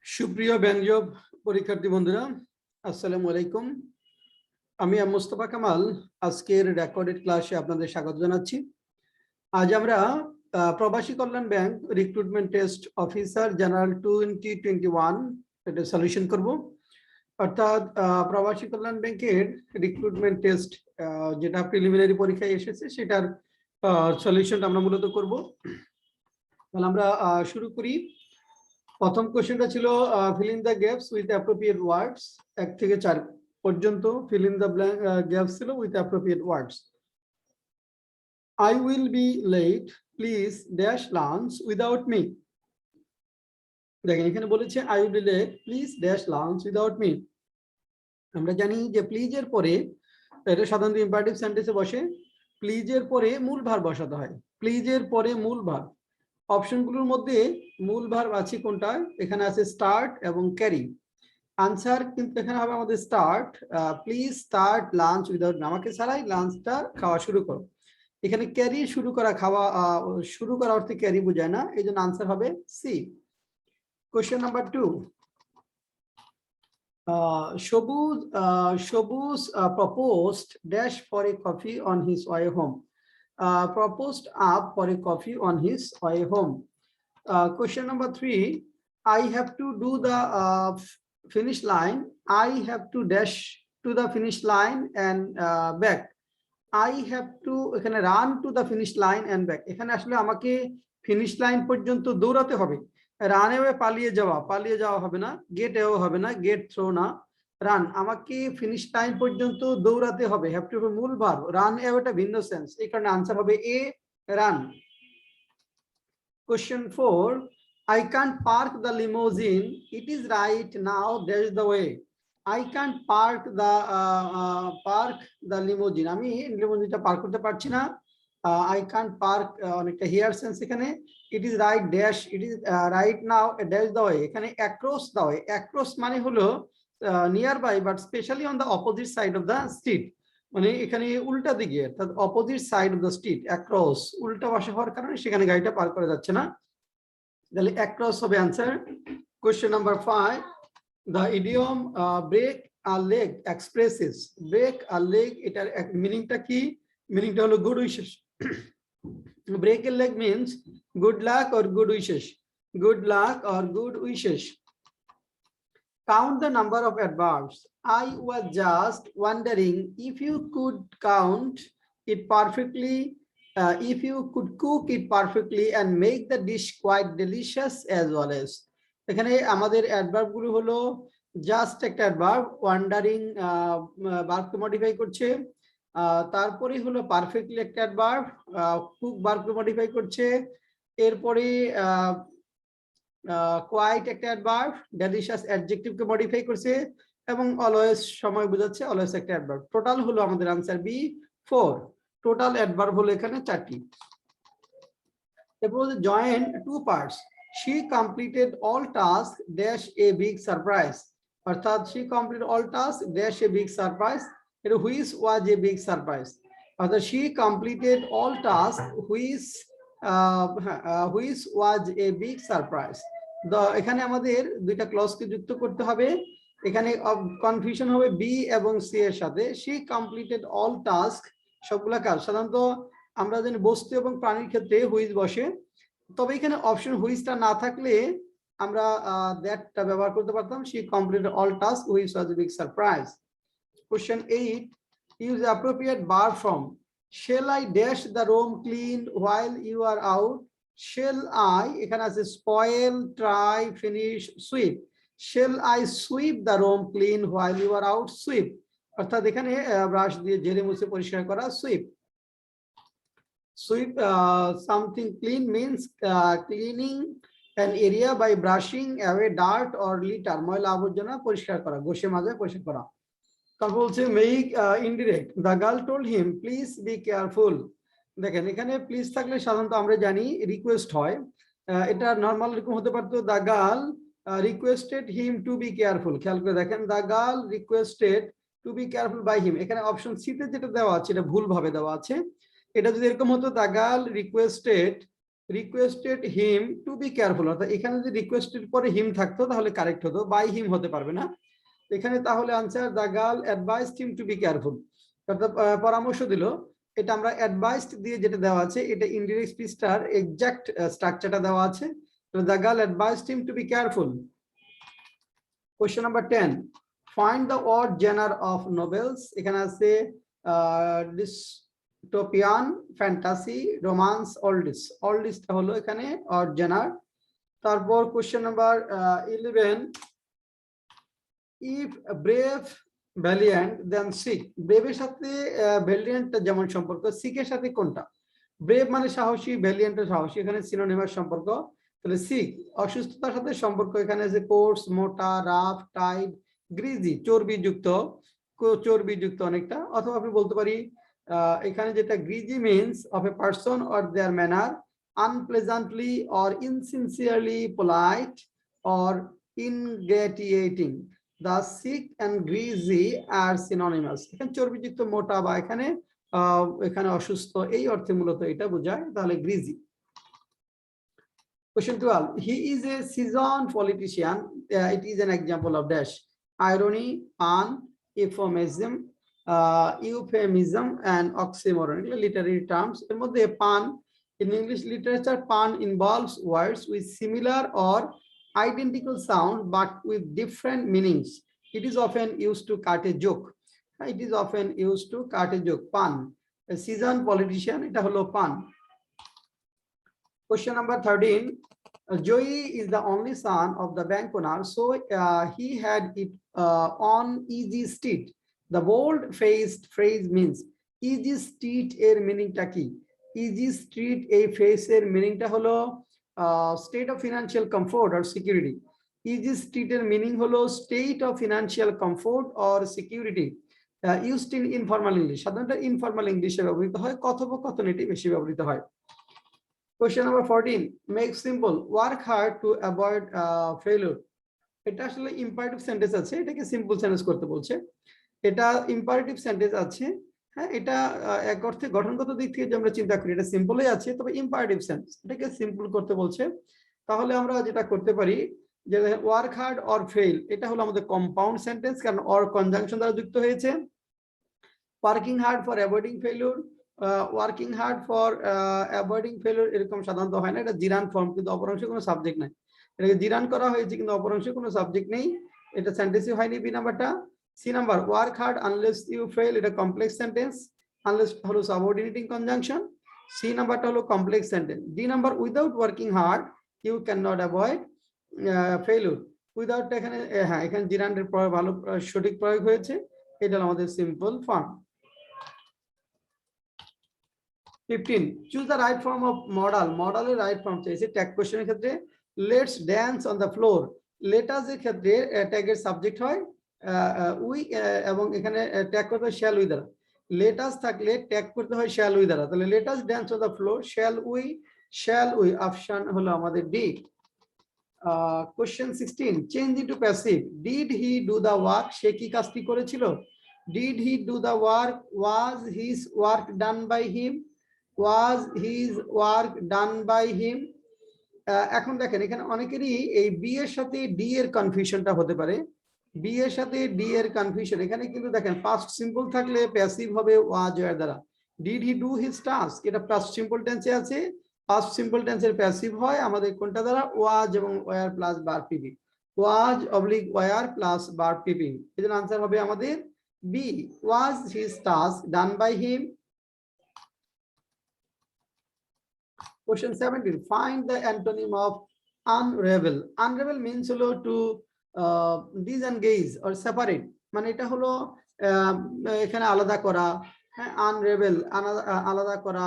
সুপ্রিয় ব্যঞ্জক পরীক্ষার্থী বন্ধুরা, আসসালামু আলাইকুম। আমি মোস্তফা কামাল আজকের রেকর্ডেড ক্লাসে আপনাদের স্বাগত জানাচ্ছি। আজ আমরা Probashi Kallyan bank recruitment test officer general 2021 এটা সলিউশন করব। অর্থাৎ প্রবাসী কল্যাণ ব্যাংকের রিক্রুটমেন্ট টেস্ট যেটা প্রিলিমিনারি পরীক্ষায় এসেছে সেটার সলিউশনটা আমরা মূলত করব। তাহলে আমরা শুরু করি। প্রথম কোশ্চেনটা ছিল fill in the gaps with appropriate words 1 থেকে 4 পর্যন্ত fill in the gaps ছিল with appropriate words. I will be late, please dash lunch without me. দেখেন এখানে বলেছে I will be late, please dash lunch without me. আমরা জানি যে please এর পরে এটা সাধারণত ইম্পারেটিভ সেন্টেন্সে বসে, প্লিজ এর পরে মূল ভার্ব বসাতে হয়। প্লিজ এর পরে মূল ভার্ব, অপশনগুলোর মধ্যে মূল ভার্ব আছে কোনটা? এখানে আছে স্টার্ট এবং ক্যারি। আনসার কিন্তু এখানে হবে আমাদের start, please start lunch without me, আমাকে ছাড়াই লাঞ্চটা খাওয়া শুরু করো। এখানে ক্যারি শুরু করা, খাওয়া শুরু করা অর্থে ক্যারি বোঝায় না, এই জন্য আনসার হবে সি। কোশ্চেন নাম্বার 2, সবুজ proposed dash for a coffee on his way home. Proposed up for a coffee on his way home. Question number 3, I have to do the finish line. I have to dash to the finish line and back. I have to এখানে run to the finish line and back. এখানে আসলে আমাকে finish line পর্যন্ত দৌড়াতে হবে। Run এ পালিয়ে যাওয়া হবে না, গেট এও হবে না, গেট থ্রো না, রান, আমাকে ফিনিশ লাইন পর্যন্ত দৌড়াতে হবে। হ্যাভ টু মূল ভার্ব, রান এও একটা ভিন্ন সেন্স, এই কারণে আনসার হবে এ, run. Question 4, I can't park the limousine. It is right now, dash the way. I can't park the limousine. আমি লিমোজিনটা পার্ক করতে পারছি না। I can't park অনেকটা হিয়ার সেন্স এখানে। It is right dash, it is right now, dash the way, এখানে across the way, across মানে হলো nearby but specially on the opposite side of the street, মানে এখানে উল্টা দিকে, অর্থাৎ opposite side of the street, across উল্টা পাশে হওয়ার কারণে সেখানে গাড়িটা পার করা যাচ্ছে না, তাহলে অ্যাক্রস হবে answer. Question number 5, the idiom break a leg expresses, break a leg এটার মিনিংটা কি? মিনিংটা হলো good wishes. break a leg means good luck or good wishes, good luck or good wishes. Count the number of adverbs. I was just wondering if you could count it perfectly, if you could cook it perfectly and make the dish quite delicious as well as. এখানে আমাদের adverb গুলো হলো just একটা adverb, wandering ভার্বকে modify করছে, তারপরে হলো perfectly একটা adverb, cook ভার্বকে modify করছে, এরপরে কোয়াইট একটা অ্যাডভার্ব, ডেলিশিয়াস অ্যাডজেক্টিভকে মডিফাই করছে, এবং অলওয়েজ সময় বোঝাচ্ছে, অলওয়েজ একটা অ্যাডভার্ব। টোটাল হলো আমাদের আনসার বি 4। টোটাল অ্যাডভার্ব হলো এখানে 4টি। এরপর join two parts, she completed all tasks dash a big surprise, অর্থাৎ she completed all tasks dash a big surprise, এটা which was a big surprise, অর্থাৎ she completed all tasks which was a big surprise। এখানে আমাদের দুইটা ক্লজকে যুক্ত করতে হবে, এখানে কনফিউশন হবে বি এবং সি এর সাথে। she completed all tasks সবগুলা কাজ, সাধারণত আমরা জানি বস্তু এবং প্রাণীর ক্ষেত্রে হুইজ বসে, তবে এখানে অপশন হুইজটা না থাকলে আমরা দ্যাটটা ব্যবহার করতে পারতাম, she completed all tasks which was a big surprise। Question 8, use appropriate verb form. Shall I dash the room clean while you are out? Shall I এখানে আছে spoil, try, finish, sweep. Shall I sweep the room clean while you are out? Sweep, অর্থাৎ এখানে brush দিয়ে ঝেড়ে মুছে পরিষ্কার করা, sweep। Sweep something clean means cleaning an area by brushing away dirt or litter, ময়লা আবর্জনা পরিষ্কার করা, ঘষে মাজে পরিষ্কার করা। তারপর বলছে make indirect, the girl told him please be careful. দেখেন এখানে প্লিজ থাকলে সাধারণত আমরা জানি রিকোয়েস্ট হয়, এটা নর্মাল এরকম হতে পারতো the girl requested him to be careful. খেয়াল করে দেখেন, the girl requested to be careful by him, এখানে অপশন সি তে যেটা দেওয়া আছে এটা ভুল ভাবে দেওয়া আছে। এটা যদি এরকম হতো the girl requested requested him to be careful, অর্থাৎ এখানে যদি রিকোয়েস্টেড পরে হিম থাকতো তাহলে কারেক্ট হতো, বাই হিম হতে পারবে না এখানে। তাহলে answer the girl advised him to be careful, অর্থাৎ পরামর্শ দিল। এটা আমরা অ্যাডভাইসড দিয়ে যেটা দেওয়া আছে এটা ইনডিরেক্ট স্পিচটার এক্সাক্ট স্ট্রাকচারটা দেওয়া আছে। The girl advised him to be careful. Question number 10, find the odd genre of novels. এখানে আছে ডিস্টোপিয়ান, ফ্যান্টাসি, রোমান্স, অলডিস। অলডিসটা হলো এখানে অড জেনার। তারপর question number 11, if brave valiant then sick. ব্রেভের সাথে ভ্যালিয়েন্ট যেমন সম্পর্ক, সিকের সাথে কোনটা? ব্রেভ মানে সাহসী, ভ্যালিয়েন্ট সাহসী, এখানে সিনোনিমাস সম্পর্ক। তাহলে সিক অসুস্থতার সাথে সম্পর্ক, এখানে আছে কোর্স, মোটা, রাফ, টাইট, গ্রিজি চর্বিযুক্ত, চর্বিযুক্ত অনেকটা। অথবা আপনি বলতে পারি এখানে যেটা greasy means of a person or their manner unpleasantly or insincerely polite or ingratiating. The sick and greasy are synonymous. এখানে চর্বিযুক্ত, মোটা বা এখানে অসুস্থ এই অর্থে মূলত এটা বোঝায়, তাহলে greasy. Question 12, he is a seasoned politician. It is an example of dash: irony, pun, euphemism and oxymoron. Literary terms এর মধ্যে pun, in English literature pun involves words with similar or identical sound but with different meanings. It is often used to cut a joke. It is often used to cut a joke. Pun, a seasoned politician, এটা হলো pun. Question number 13, Joey is the only son of the bank owner, so he had it on easy street. The bold-faced phrase means easy street এর মিনিংটা কি? easy street এই ফ্রেজের মিনিংটা হলো state of financial comfort or security. easy street এর meaning হলো state of financial comfort or security. used in informal English, সাধারণত informal ইংলিশে ব্যবহৃত হয়, কথোপকথনে এটি বেশি ব্যবহৃত হয়। Question number 14, make simple, work hard to avoid failure. এটা আসলে ইম্পারেটিভ সেন্টেন্স আছে, এটাকে সিম্পল সেন্টেন্স করতে বলছে। এটা ইম্পারেটিভ সেন্টেন্স আছে, হ্যাঁ, এটা এক অর্থে গঠনগত দিক থেকে যে আমরা চিন্তা করি এটা সিম্পলই আছে, তবে ইম্পারেটিভ সেন্স, এটাকে সিম্পল করতে বলছে। তাহলে আমরা যেটা করতে পারি যে ওয়ার্ক হার্ড অর ফেল, এটা হলো আমাদের কম্পাউন্ড সেন্টেন্স, কারণ অর কনজাংশন দ্বারা যুক্ত হয়েছে। Working hard for avoiding failure, working hard for avoiding failure এরকম সাধারণত হয় না, এটা জিরান ফর্ম, কিন্তু অপর অংশে কোনো সাবজেক্ট নাই। এটাকে জিরান করা হয়েছে কিন্তু অপর অংশে কোনো সাবজেক্ট নেই, এটা সেন্টেন্সই হয়নি। বি নাম্বারটা। C number, work hard unless you fail, এটা কমপ্লেক্স সেন্টেন্স, আনলেস হলো সাবঅর্ডিনেটিং কনজাংশন, সি নাম্বারটা হলো complex sentence. D number, without working hard you can not avoid failure. Without এখানে, হ্যাঁ, এখানে জিরানের ভালো সঠিক প্রয়োগ হয়েছে, এটা হলো আমাদের simple form. 15, choose the right form of modal. Modal এর রাইট ফর্ম চাইছে ট্যাগ কোশ্চেনের ক্ষেত্রে। Let's dance on the floor, let us এর ক্ষেত্রে ট্যাগের সাবজেক্ট হয় উই, এবং এখানে ট্যাগ করতে হয় শ্যাল উই দ্বারা। লেটাস থাকলে ট্যাগ করতে হয় শ্যাল উই দ্বারা, তাহলে let us dance on the floor, shall we option হলো আমাদের D. Question 16, change into passive, did he do the work, সে কি কাজটি করেছিল? Did he do the work, was his work done by him, was his work done by him. এখন দেখেন এখানে অনেকেরই এই বি এর সাথে ডি এর কনফিউশনটা হতে পারে, বি এর সাথে ডি এর কনফিউশন। এখানে কিন্তু দেখেন পাস্ট সিম্পল থাকলে প্যাসিভ হবে ওয়াজ এর দ্বারা। Did he do his task, এটা পাস্ট সিম্পল টেন্সে আছে, পাস্ট সিম্পল টেন্সের প্যাসিভ হয় আমাদের কোনটা দ্বারা? ওয়াজ এবং were plus verb PP, was oblique were plus verb PP. এজন্য आंसर হবে আমাদের B, was his task done by him. Question 17, find the antonym of unravel. Unravel means হলো to disengage or separate, মানে এটা হলো এখানে আলাদা করা, হ্যাঁ, unravel আলাদা করা,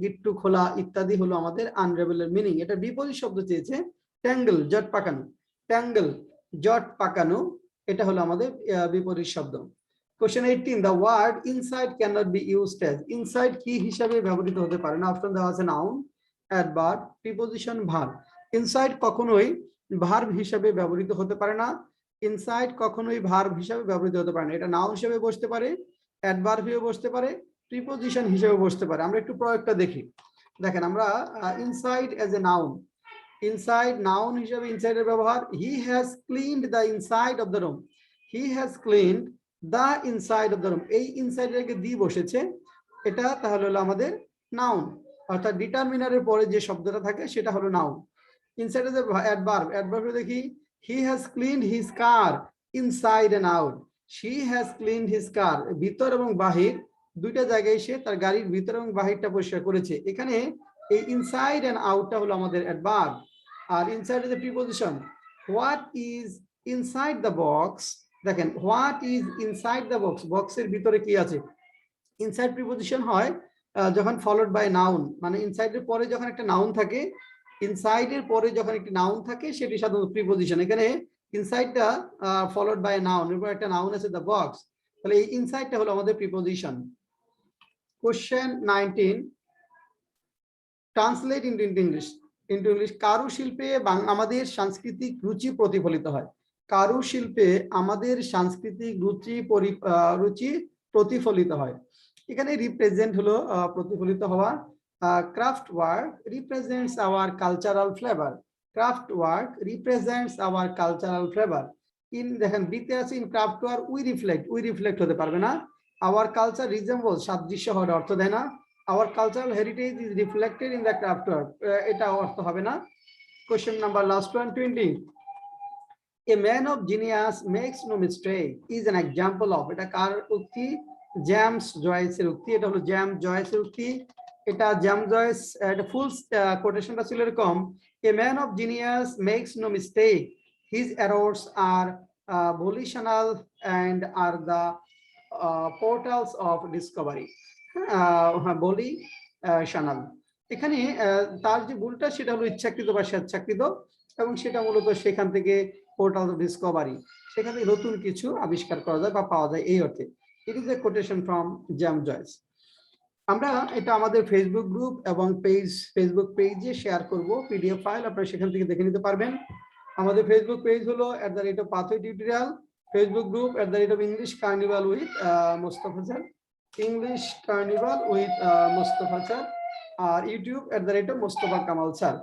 গিট্টু খোলা ইত্যাদি হলো আমাদের unravel এর মিনিং। এটা বিপরীত শব্দ চেয়েছে, ট্যাঙ্গল জট পাকানো, ট্যাঙ্গল জট পাকানো, এটা হলো আমাদের বিপরীত শব্দ। Question 18, the word inside cannot be used as, inside কি হিসাবে ব্যবহৃত হতে পারে না? অপশন দেওয়া আছে noun, adverb, preposition, verb. Inside কখনোই ভার্ব হিসাবে ব্যবহৃত হতে পারে না, ইনসাইড কখনোই ভার্ব হিসাবে ব্যবহৃত হতে পারে না। এটা নাউন হিসেবে বসতে পারে, অ্যাডভার্ব হিসেবে বসতে পারে, প্রিপোজিশন হিসেবে বসতে পারে। আমরা একটু প্রয়োগটা দেখি। দেখেন আমরা inside as a noun, inside noun হিসেবে ইনসাইডের ব্যবহার, হি has cleaned the inside of the room, he has cleaned the inside of the room, এই ইনসাইডেরকে দি বসেছে, এটা তাহলে হলো আমাদের নাউন, অর্থাৎ ডিটারমিনারের পরে যে শব্দটা থাকে সেটা হলো noun. Inside as a adverb, অ্যাডভার্বে দেখি he has cleaned his car inside and out, she has cleaned his car, ভিতর এবং বাহির দুইটা জায়গায় সে তার গাড়ির ভিতর এবং বাহিরটা পরিষ্কার করেছে। এখানে এই ইনসাইড এন্ড আউটটা হলো আমাদের অ্যাডভার্ব। আর inside is a preposition, what is inside the box, দেখেন what is inside the box, বক্সের ভিতরে কি আছে, ইনসাইড প্রিপজিশন হয় যখন ফলোড বাই নাউন, মানে ইনসাইডের পরে যখন একটা নাউন থাকে, ইনসাইডের পরে যখন একটি নাউন থাকে সেটি সাধারণত প্রিপজিশন। এখানে ইনসাইডটা ফলোড বাই নাউন, এরপর একটা নাউন আছে দ্য বক্স, তাহলে এই ইনসাইডটা হলো আমাদের preposition. Question 19, translate into English, কারুশিল্পে আমাদের সাংস্কৃতিক রুচি প্রতিফলিত হয়, কারুশিল্পে আমাদের সাংস্কৃতিক রুচি প্রতিফলিত হয়। এখানে রিপ্রেজেন্ট হলো প্রতিফলিত হওয়া, craft work represents our cultural flavour, craft work represents our cultural flavour. In দেখেন বিতে আছে in craft work we reflect হতে পারবে না, আওয়ার কালচার রিজেম্বল সাদৃশ্য হওয়ার অর্থ দেয় না, our cultural heritage is reflected in the craft work, এটা অর্থ হবে না। Question number last one, 20, a man of genius makes no mistake is an example of, এটা কার উক্তি, জেমস জয়েসের উক্তি, এটা হলো জেমস জয়েসের উক্তি। এটা জেমস জয়েস, এটা ফুল কোটেশনটা ছিল এরকম, a man of genius makes no mistake, his errors are volitional and are the portals of discovery, বলি শানাল। এখানে তার যে ভুলটা সেটা হলো ইচ্ছাকৃত বা স্বেচ্ছাকৃত, এবং সেটা মূলত সেখান থেকে পোর্টাল অফ ডিসকভারি, সেখান থেকে নতুন কিছু আবিষ্কার করা যায় বা পাওয়া যায়, এই অর্থে it is a quotation from James Joyce. আমরা এটা আমাদের ফেসবুক গ্রুপ এবং ফেসবুক পেজে শেয়ার করব পিডিএফ ফাইল, আপনারা সেখান থেকে দেখে নিতে পারবেন। আমাদের ফেসবুক পেজ হলো @pathway tutorial, Facebook group @English Carnival with Mostafa sir, English Carnival with Mustafa sir, or YouTube @Mustafa Kamal sir।